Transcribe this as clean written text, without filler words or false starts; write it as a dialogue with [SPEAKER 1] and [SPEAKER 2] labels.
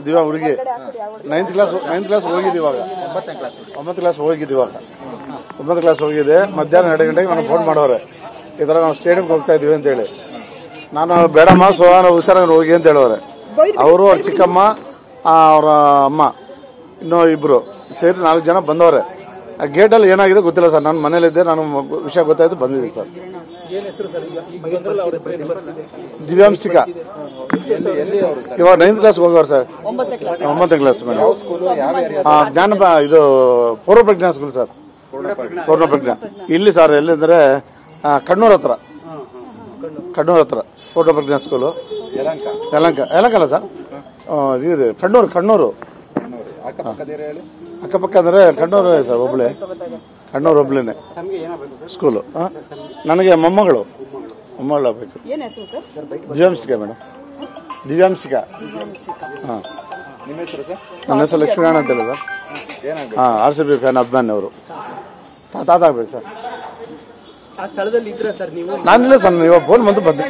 [SPEAKER 1] ದಿವ್ಯಾ ಹುಡುಗಿ 9th class ಹೋಗಿದ್ದು ಇವಾಗ 9th ಕ್ಲಾಸ್ ಹೋಗಿದ್ದು ಇವಾಗ 9th ಕ್ಲಾಸ್ ಹೋಗಿದೆ. ಮಧ್ಯಾಹ್ನ 2 ಗಂಟೆಗೆ ನನಗೆ ಫೋನ್ ಮಾಡೋರೆ, ಈ ಥರ ನಾವು ಸ್ಟೇಡಿಯಂಗೆ ಹೋಗ್ತಾ ಇದೀವಿ ಅಂತೇಳಿ. ನಾನು ಬೇಡಮ್ಮ ಸೋಹಾನ ಹುಷಾರಾಗಿ ಹೋಗಿ ಅಂತ ಹೇಳೋರೆ. ಅವರು ಅವ್ರ ಚಿಕ್ಕಮ್ಮ ಅವರ ಅಮ್ಮ ಇನ್ನೂ ಇಬ್ರು ಸೇರಿ 4 ಜನ ಬಂದವ್ರೆ. ಆ ಗೇಟಲ್ಲಿ ಏನಾಗಿದೆ ಗೊತ್ತಿಲ್ಲ ಸರ್. ನಾನು ಮನೇಲಿದ್ದೆ, ನಾನು ವಿಷಯ ಗೊತ್ತಾಯ್ತು ಬಂದಿದ್ದೆ ಸರ್. ದಿವ್ಯಾಂಶಿಕಾ ಇವಾಗ 9th ಕ್ಲಾಸ್ ಹೋಗೋರು ಸರ್. 9th class madam. ಜ್ಞಾನ ಇದು ಪೂರ್ವ ಪ್ರಜ್ಞಾ ಸ್ಕೂಲ್ ಸರ್. ಪೂರ್ವ ಪ್ರಜ್ಞಾ ಇಲ್ಲಿ ಸರ್. ಎಲ್ಲಿಂದ್ರೆ ಕಣ್ಣೂರ್ ಹತ್ರ ಪೂರ್ವ ಪ್ರಜ್ಞಾ ಸ್ಕೂಲು. ಯಲಂಕ ಅಲ್ಲ ಸರ್, ಇದು ಕಣ್ಣೂರು ಅಕ್ಕಪಕ್ಕ ಅಂದ್ರೆ ಕಣ್ಣೂರು ಸರ್. ಕಣ್ಣೂರು ಒಬ್ಳೇನೆ ಸ್ಕೂಲು. ನನಗೆ ಮೊಮ್ಮಗಳು ಆಗಬೇಕು. ದಿವ್ಯಾಂಶಿಕಾ ಮೇಡಮ್, ದಿವ್ಯಾಂಶಿಕಾ. ಹಾಂ, ನನ್ನ ಹೆಸರು ಲಕ್ಷ್ಮೀನಾರಾಯಣ ಅಂತ ಹೇಳಿ ಸರ್. ಹಾಂ, RCB ಫ್ಯಾನ್ ಅಭಿಮಾನಿ ಅವರು. ತಾತ ಆಗ್ಬೇಕು ಸರ್. ನಾನಿಲ್ಲ ಸರ್, ಇವಾಗ ಫೋನ್ ಬಂದು ಬಂದೆ.